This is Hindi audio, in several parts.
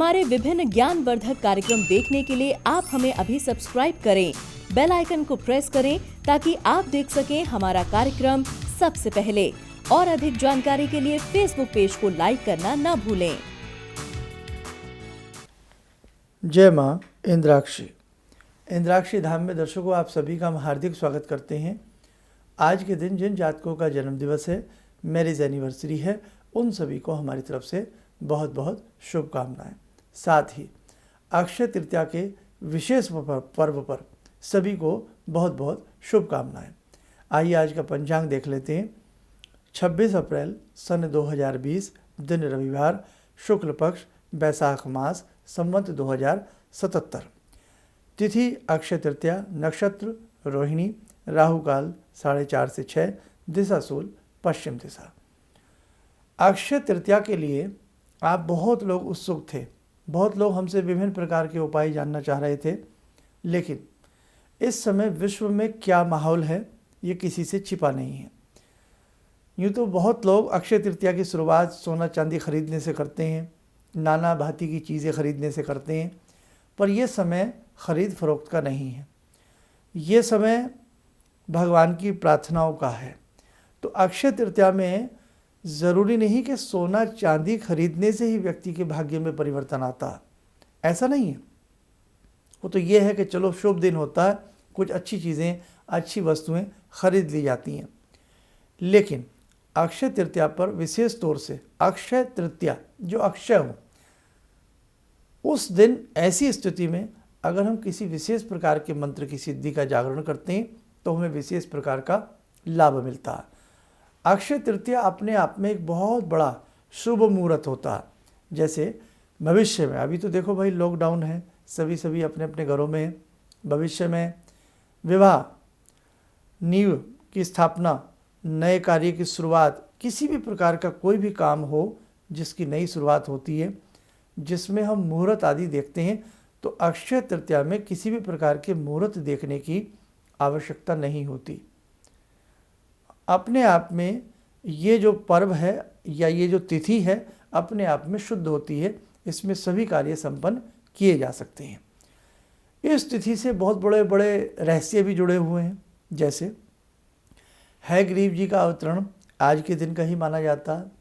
हमारे विभिन्न ज्ञानवर्धक कार्यक्रम देखने के लिए आप हमें अभी सब्सक्राइब करें, बेल आइकन को प्रेस करें ताकि आप देख सकें हमारा कार्यक्रम सबसे पहले। और अधिक जानकारी के लिए फेसबुक पेज को लाइक करना न भूलें। जय माँ इंद्राक्षी। इंद्राक्षी धाम में दर्शकों आप सभी का हम हार्दिक स्वागत करते हैं। आज के दिन जिन जातकों का जन्म दिवस है, मैरिज एनिवर्सरी है, उन सभी को हमारी तरफ से बहुत बहुत शुभकामनाएं। साथ ही अक्षय तृतीया के विशेष पर्व पर सभी को बहुत बहुत शुभकामनाएं। आइए आज का पंचांग देख लेते हैं। 26 अप्रैल सन 2020, दिन रविवार, शुक्ल पक्ष, बैसाख मास, संवत 2077। तिथि अक्षय तृतीया, नक्षत्र रोहिणी, राहु काल 4:30 से 6, दिशा शूल पश्चिम दिशा। अक्षय तृतीया के लिए आप बहुत लोग उत्सुक थे, बहुत लोग हमसे विभिन्न प्रकार के उपाय जानना चाह रहे थे, लेकिन इस समय विश्व में क्या माहौल है ये किसी से छिपा नहीं है। यूँ तो बहुत लोग अक्षय तृतीया की शुरुआत सोना चांदी खरीदने से करते हैं, नाना भांति की चीज़ें खरीदने से करते हैं, पर यह समय खरीद फरोख्त का नहीं है। ये समय भगवान की प्रार्थनाओं का है। तो अक्षय तृतीया में ज़रूरी नहीं कि सोना चांदी खरीदने से ही व्यक्ति के भाग्य में परिवर्तन आता है, ऐसा नहीं है। वो तो ये है कि चलो शुभ दिन होता है, कुछ अच्छी चीज़ें, अच्छी वस्तुएं खरीद ली जाती हैं। लेकिन अक्षय तृतीया पर विशेष तौर से अक्षय तृतीया जो अक्षय हो, उस दिन ऐसी स्थिति में अगर हम किसी विशेष प्रकार के मंत्र की सिद्धि का जागरण करते हैं तो हमें विशेष प्रकार का लाभ मिलता है। अक्षय तृतीया अपने आप में एक बहुत बड़ा शुभ मुहूर्त होता है। जैसे भविष्य में, अभी तो देखो भाई लॉकडाउन है, सभी अपने अपने घरों में हैं। भविष्य में विवाह, नींव की स्थापना, नए कार्य की शुरुआत, किसी भी प्रकार का कोई भी काम हो जिसकी नई शुरुआत होती है, जिसमें हम मुहूर्त आदि देखते हैं, तो अक्षय तृतीया में किसी भी प्रकार के मुहूर्त देखने की आवश्यकता नहीं होती। अपने आप में ये जो पर्व है या ये जो तिथि है अपने आप में शुद्ध होती है, इसमें सभी कार्य संपन्न किए जा सकते हैं। इस तिथि से बहुत बड़े बड़े रहस्य भी जुड़े हुए हैं। जैसे हयग्रीव जी का अवतरण आज के दिन का ही माना जाता है।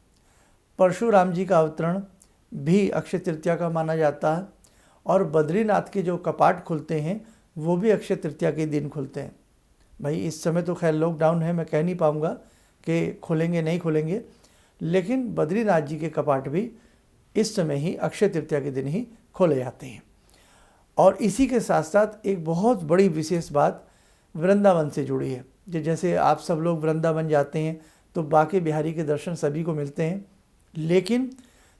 परशुराम जी का अवतरण भी अक्षय तृतीया का माना जाता है। और बद्रीनाथ के जो कपाट खुलते हैं वो भी अक्षय तृतीया के दिन खुलते हैं। भाई इस समय तो खैर लॉकडाउन है, मैं कह नहीं पाऊँगा कि खुलेंगे नहीं खुलेंगे, लेकिन बद्रीनाथ जी के कपाट भी इस समय ही अक्षय तृतीया के दिन ही खोले जाते हैं। और इसी के साथ साथ एक बहुत बड़ी विशेष बात वृंदावन से जुड़ी है। जैसे आप सब लोग वृंदावन जाते हैं तो बांके बिहारी के दर्शन सभी को मिलते हैं, लेकिन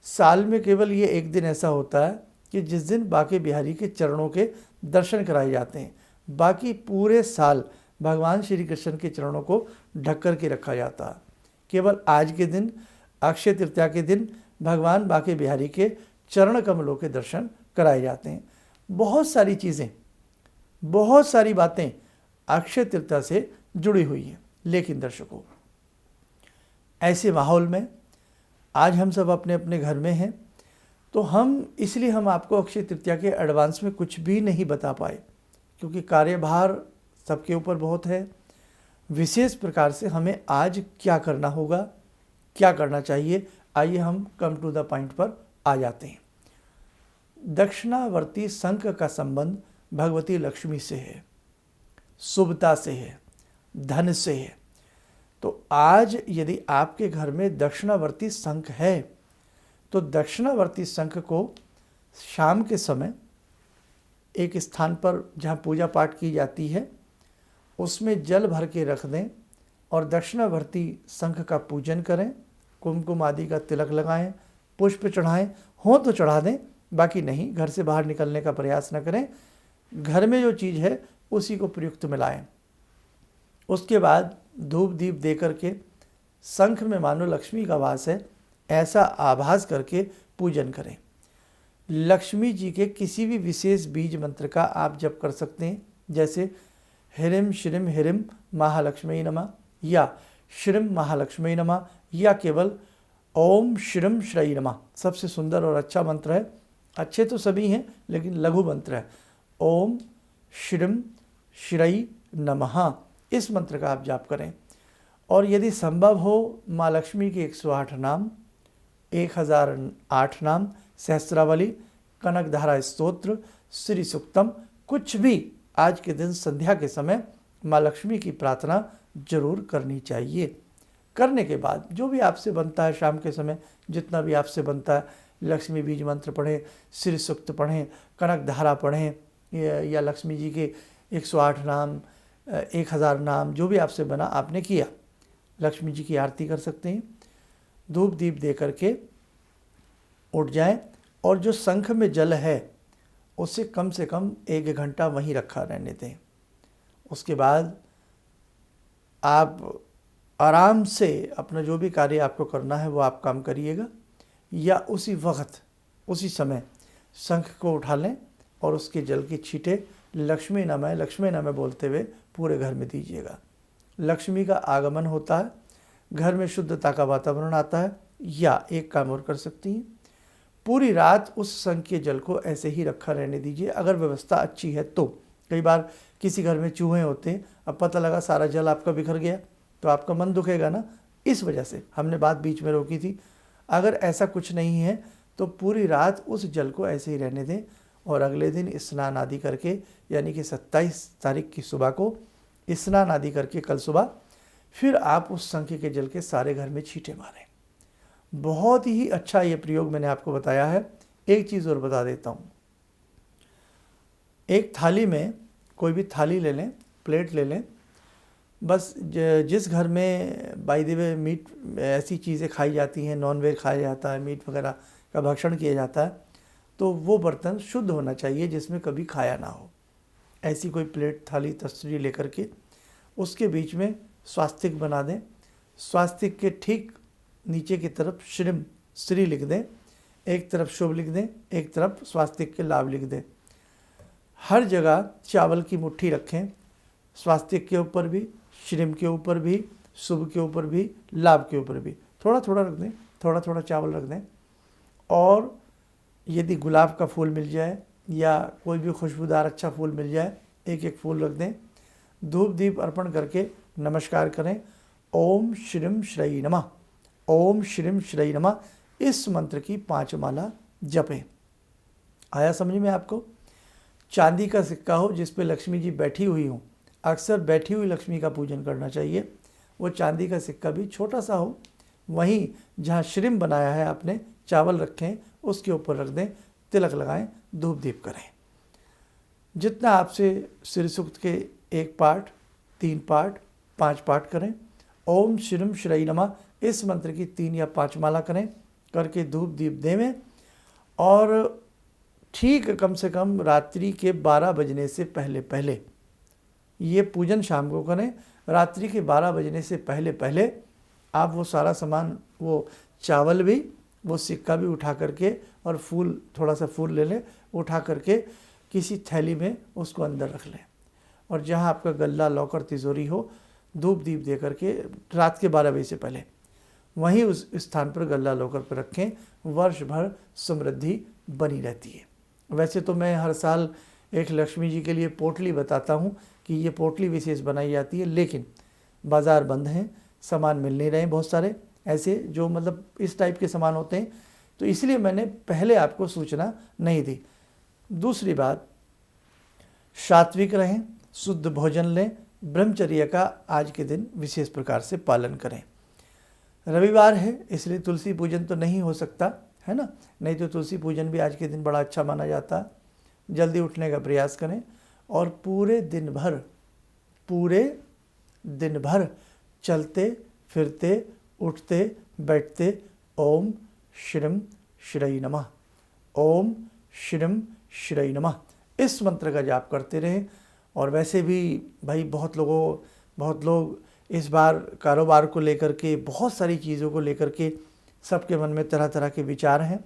साल में केवल ये एक दिन ऐसा होता है कि जिस दिन बांके बिहारी के चरणों के दर्शन कराए जाते हैं। बाकी पूरे साल भगवान श्री कृष्ण के चरणों को ढक कर के रखा जाता है। केवल आज के दिन अक्षय तृतीया के दिन भगवान बांके बिहारी के चरण कमलों के दर्शन कराए जाते हैं। बहुत सारी चीज़ें, बहुत सारी बातें अक्षय तृतीया से जुड़ी हुई हैं। लेकिन दर्शकों, ऐसे माहौल में आज हम सब अपने अपने घर में हैं, तो इसलिए हम आपको अक्षय तृतीया के एडवांस में कुछ भी नहीं बता पाए, क्योंकि कार्यभार सबके ऊपर बहुत है। विशेष प्रकार से हमें आज क्या करना होगा, क्या करना चाहिए, आइए हम कम टू द पॉइंट पर आ जाते हैं। दक्षिणावर्ती शंख का संबंध भगवती लक्ष्मी से है, शुभता से है, धन से है। तो आज यदि आपके घर में दक्षिणावर्ती शंख है तो दक्षिणावर्ती शंख को शाम के समय एक स्थान पर जहाँ पूजा पाठ की जाती है उसमें जल भर के रख दें और दक्षिणावर्ती शंख का पूजन करें, कुमकुम आदि का तिलक लगाएं, पुष्प चढ़ाएं, हो तो चढ़ा दें, बाकी नहीं, घर से बाहर निकलने का प्रयास न करें। घर में जो चीज़ है उसी को प्रयुक्त मिलाएं। उसके बाद धूप दीप दे करके शंख में मानो लक्ष्मी का वास है ऐसा आभास करके पूजन करें। लक्ष्मी जी के किसी भी विशेष बीज मंत्र का आप जप कर सकते हैं, जैसे ह्रीं श्रीं ह्रीं महालक्ष्मी नमः या श्रीं महालक्ष्मी नमः या केवल ओम श्रीं श्री नमः। सबसे सुंदर और अच्छा मंत्र है अच्छे तो सभी हैं लेकिन लघु मंत्र है। ओम श्रीम श्रई नमः, इस मंत्र का आप जाप करें। और यदि संभव हो माँ लक्ष्मी के 108 नाम, 1008 नाम, सहस्त्रावली, कनकधारा स्तोत्र, श्री सुक्तम, कुछ भी आज के दिन संध्या के समय माँ लक्ष्मी की प्रार्थना जरूर करनी चाहिए। करने के बाद जो भी आपसे बनता है शाम के समय, जितना भी आपसे बनता है, लक्ष्मी बीज मंत्र पढ़ें, श्री सुक्त पढ़ें, कनक धारा पढ़ें, या लक्ष्मी जी के 108 नाम, 1000 नाम, जो भी आपसे बना आपने किया, लक्ष्मी जी की आरती कर सकते हैं। धूप दीप दे करके उठ जाएं और जो शंख में जल है उसे कम से कम 1 घंटा वहीं रखा रहने दें। उसके बाद आप आराम से अपना जो भी कार्य आपको करना है वो आप काम करिएगा, या उसी वक्त उसी समय शंख को उठा लें और उसके जल की छींटे लक्ष्मी नमः बोलते हुए पूरे घर में दीजिएगा। लक्ष्मी का आगमन होता है, घर में शुद्धता का वातावरण आता है। या एक काम और कर सकती हैं, पूरी रात उस शंख के जल को ऐसे ही रखा रहने दीजिए, अगर व्यवस्था अच्छी है तो। कई बार किसी घर में चूहे होते हैं, अब पता लगा सारा जल आपका बिखर गया तो आपका मन दुखेगा ना, इस वजह से हमने बात बीच में रोकी थी। अगर ऐसा कुछ नहीं है तो पूरी रात उस जल को ऐसे ही रहने दें और अगले दिन स्नान आदि करके, यानी कि 27 तारीख की सुबह को स्नान आदि करके कल सुबह फिर आप उस शंख के जल के सारे घर में छींटे मारें। बहुत ही अच्छा ये प्रयोग मैंने आपको बताया है। एक चीज़ और बता देता हूँ, एक थाली में कोई भी थाली ले लें, प्लेट ले लें, बस जिस घर में बाय द वे मीट ऐसी चीज़ें खाई जाती हैं, नॉन वेज खाया जाता है, मीट वगैरह का भक्षण किया जाता है, तो वो बर्तन शुद्ध होना चाहिए जिसमें कभी खाया ना हो। ऐसी कोई प्लेट, थाली, तस्तरी लेकर के उसके बीच में स्वास्तिक बना दें। स्वास्तिक के ठीक नीचे की तरफ श्रीम श्री लिख दें, एक तरफ शुभ लिख दें, एक तरफ स्वास्तिक के लाभ लिख दें। हर जगह चावल की मुट्ठी रखें, स्वास्तिक के ऊपर भी, श्रीम के ऊपर भी, शुभ के ऊपर भी, लाभ के ऊपर भी थोड़ा थोड़ा रख दें, थोड़ा थोड़ा चावल रख दें। और यदि गुलाब का फूल मिल जाए या कोई भी खुशबूदार अच्छा फूल मिल जाए, एक एक फूल रख दें। धूप दीप अर्पण करके नमस्कार करें। ओम श्रीम श्रई नमः, ओम श्रीम श्रई नमः, इस मंत्र की 5 माला जपें। आया समझ में आपको? चांदी का सिक्का हो जिस पे लक्ष्मी जी बैठी हुई हो, अक्सर बैठी हुई लक्ष्मी का पूजन करना चाहिए। वो चांदी का सिक्का भी छोटा सा हो, वहीं जहाँ श्रीम बनाया है आपने, चावल रखें, उसके ऊपर रख दें, तिलक लगाएं, धूप दीप करें। जितना आपसे श्री सूक्त के 1 पाठ, 3 पाठ, 5 पाठ करें। ओम श्रीम श्रई नमः, इस मंत्र की 3 या 5 माला करें, करके धूप दीप देवें। और ठीक कम से कम रात्रि के 12 बजने से पहले पहले, ये पूजन शाम को करें, रात्रि के 12 बजने से पहले पहले आप वो सारा सामान, वो चावल भी, वो सिक्का भी उठा करके, और फूल, थोड़ा सा फूल ले लें, उठा करके किसी थैली में उसको अंदर रख लें। और जहाँ आपका गल्ला, लॉकर, तिजोरी हो, धूप दीप दे करके रात के 12 बजे से पहले वहीं उस स्थान पर गल्ला लॉकर पर रखें। वर्ष भर समृद्धि बनी रहती है। वैसे तो मैं हर साल एक लक्ष्मी जी के लिए पोटली बताता हूँ कि ये पोटली विशेष बनाई जाती है, लेकिन बाज़ार बंद हैं, सामान मिल नहीं रहे बहुत सारे ऐसे जो मतलब इस टाइप के सामान होते हैं, तो इसलिए मैंने पहले आपको सूचना नहीं दी। दूसरी बात, सात्विक रहें, शुद्ध भोजन लें, ब्रह्मचर्य का आज के दिन विशेष प्रकार से पालन करें। रविवार है इसलिए तुलसी पूजन तो नहीं हो सकता है ना, नहीं तो तुलसी पूजन भी आज के दिन बड़ा अच्छा माना जाता है। जल्दी उठने का प्रयास करें और पूरे दिन भर चलते फिरते, उठते बैठते ओम श्रीम श्रई नमः, ओम श्रीम श्रई नमः, इस मंत्र का जाप करते रहें। और वैसे भी भाई बहुत लोग इस बार कारोबार को लेकर के, बहुत सारी चीज़ों को लेकर के सबके मन में तरह तरह के विचार हैं।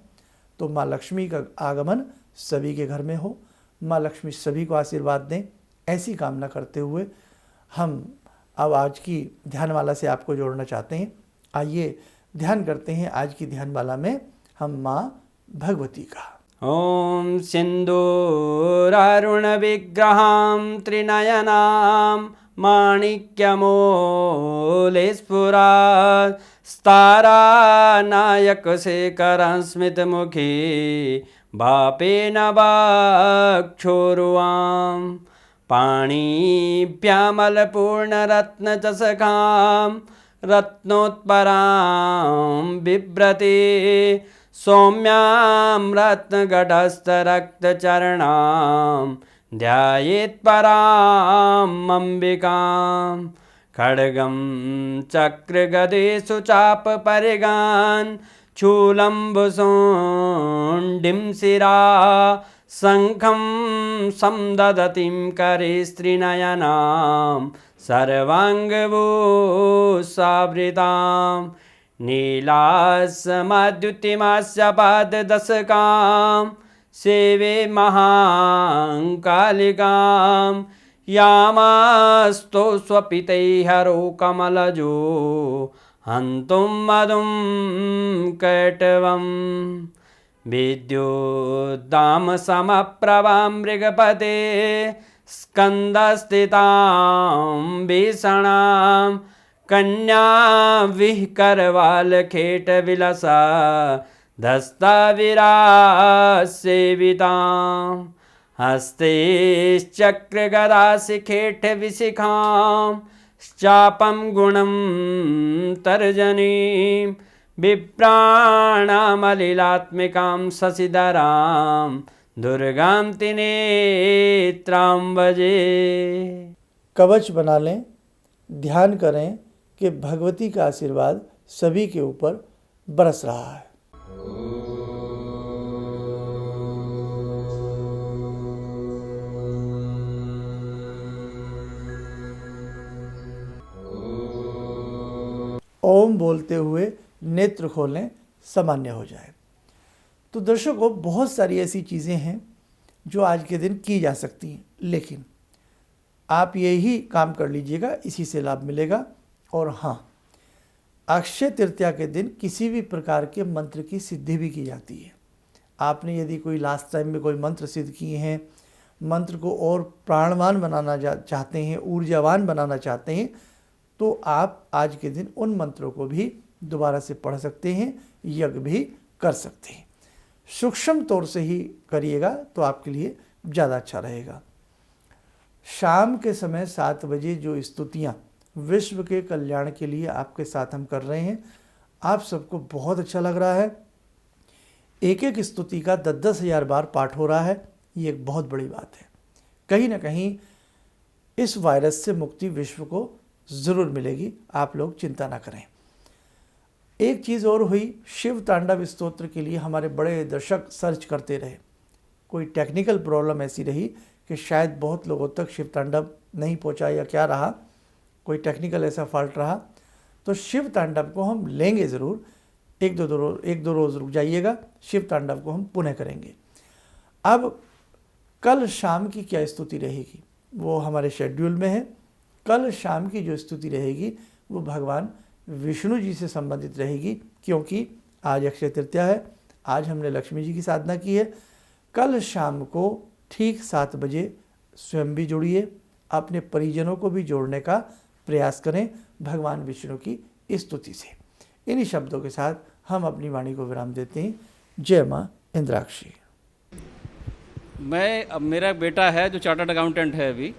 तो माँ लक्ष्मी का आगमन सभी के घर में हो, माँ लक्ष्मी सभी को आशीर्वाद दें, ऐसी कामना करते हुए हम अब आज की ध्यानमाला से आपको जोड़ना चाहते हैं। आइए ध्यान करते हैं। आज की ध्यानमाला में हम माँ भगवती का ॐ सिन्दूरारुणविग्रहां त्रिनयनां माणिक्यमूलस्फुरात् स्तारानायकशेखरं स्मितमुखी भापेन वाक्षोरुवां पाणिभ्यामलपूर्णरत्नचषकां रत्नोत्परां बिभ्रति सौम्यां रत्नगटस्थरक्तचरणां ध्यायेत्पराम् अम्बिकां खड्गं चक्रगदेषु चापपरिगान् चूलम्बुसुण्डिं शिरा शङ्खं संदधतीं करे स्त्रीनयनां सर्वाङ्गभूषावृतां नीलासमाद्युतिमास्य पाददशकां सेवे महाकालिकां यामास्तो स्वपितैहरो कमलजो हन्तुं मधुं कैटवं विद्युद्दामसमप्रभां मृगपते स्कन्दस्थितां भीषणां कन्या विहकरवालखेटविलसा धस्ताविरासेवितां हस्तैश्चक्रगदाशिखेटविशिखां चापं गुणं तर्जनीं विप्राणामलिलात्मिकां शशिधरां दुर्गां त्रिनेत्रां भजे। कवच बना लें, ध्यान करें कि भगवती का आशीर्वाद सभी के ऊपर बरस रहा है। ओम बोलते हुए नेत्र खोलें, सामान्य हो जाए। तो दर्शकों, बहुत सारी ऐसी चीज़ें हैं जो आज के दिन की जा सकती हैं, लेकिन आप यही काम कर लीजिएगा, इसी से लाभ मिलेगा। और हाँ, अक्षय तृतीया के दिन किसी भी प्रकार के मंत्र की सिद्धि भी की जाती है। आपने यदि कोई लास्ट टाइम में कोई मंत्र सिद्ध किए हैं, मंत्र को और प्राणवान बनाना चाहते हैं, ऊर्जावान बनाना चाहते हैं, तो आप आज के दिन उन मंत्रों को भी दोबारा से पढ़ सकते हैं, यज्ञ भी कर सकते हैं। सूक्ष्म तौर से ही करिएगा तो आपके लिए ज़्यादा अच्छा रहेगा। शाम के समय 7 बजे जो स्तुतियाँ विश्व के कल्याण के लिए आपके साथ हम कर रहे हैं, आप सबको बहुत अच्छा लग रहा है। एक एक स्तुति का 10-10 हज़ार बार पाठ हो रहा है, ये एक बहुत बड़ी बात है। कहीं ना कहीं इस वायरस से मुक्ति विश्व को ज़रूर मिलेगी, आप लोग चिंता ना करें। एक चीज़ और हुई, शिव तांडव स्तोत्र के लिए हमारे बड़े दर्शक सर्च करते रहे। कोई टेक्निकल प्रॉब्लम ऐसी रही कि शायद बहुत लोगों तक शिव तांडव नहीं पहुंचा, या क्या रहा, कोई टेक्निकल ऐसा फॉल्ट रहा, तो शिव तांडव को हम लेंगे ज़रूर। एक दो रोज़ रुक जाइएगा, शिव तांडव को हम पुनः करेंगे। अब कल शाम की क्या स्तुति रहेगी वो हमारे शेड्यूल में है। कल शाम की जो स्तुति रहेगी वो भगवान विष्णु जी से संबंधित रहेगी, क्योंकि आज अक्षय तृतीया है। आज हमने लक्ष्मी जी की साधना की है। कल शाम को ठीक 7 बजे स्वयं भी जुड़िए, अपने परिजनों को भी जोड़ने का प्रयास करें भगवान विष्णु की स्तुति से। इन्हीं शब्दों के साथ हम अपनी वाणी को विराम देते हैं। जय माँ इंद्राक्षी। अब मेरा बेटा है जो चार्टर्ड अकाउंटेंट है अभी,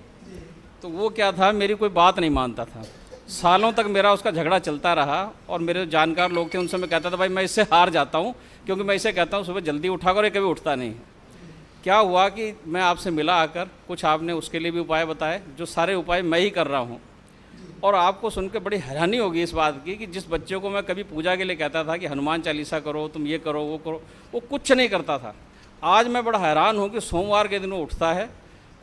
तो वो क्या था, मेरी कोई बात नहीं मानता था। सालों तक मेरा उसका झगड़ा चलता रहा, और मेरे जानकार लोग थे, उनसे मैं कहता था भाई मैं इससे हार जाता हूँ, क्योंकि मैं इसे कहता हूँ सुबह जल्दी उठा कर, ये कभी उठता नहीं है। क्या हुआ कि मैं आपसे मिला आकर, कुछ आपने उसके लिए भी उपाय बताए, जो सारे उपाय मैं ही कर रहा हूँ। और आपको सुन के बड़ी हैरानी होगी इस बात की कि जिस बच्चे को मैं कभी पूजा के लिए कहता था कि हनुमान चालीसा करो, तुम ये करो वो करो, वो कुछ नहीं करता था। आज मैं बड़ा हैरान हूँ कि सोमवार के दिन वो उठता है,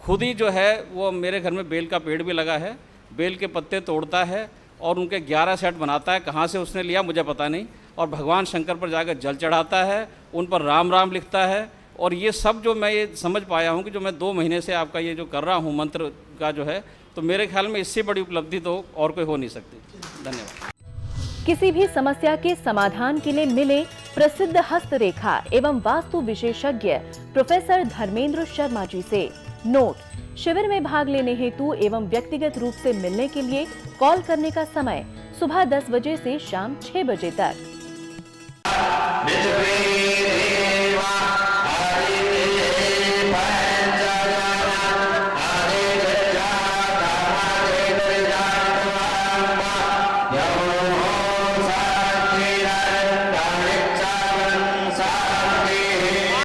खुद ही जो है वो मेरे घर में बेल का पेड़ भी लगा है, बेल के पत्ते तोड़ता है और उनके 11 सेट बनाता है। कहाँ से उसने लिया मुझे पता नहीं। और भगवान शंकर पर जाकर जल चढ़ाता है, उन पर राम राम लिखता है। और ये सब जो मैं ये समझ पाया हूँ कि जो मैं 2 महीने से आपका ये जो कर रहा हूँ मंत्र का जो है, तो मेरे ख्याल में इससे बड़ी उपलब्धि तो और कोई हो नहीं सकती। धन्यवाद। किसी भी समस्या के समाधान के लिए मिले प्रसिद्ध हस्तरेखा एवं वास्तु विशेषज्ञ प्रोफेसर धर्मेंद्र शर्मा जी से। नोट: शिविर में भाग लेने हेतु एवं व्यक्तिगत रूप से मिलने के लिए कॉल करने का समय सुबह 10 बजे से शाम 6 बजे तक।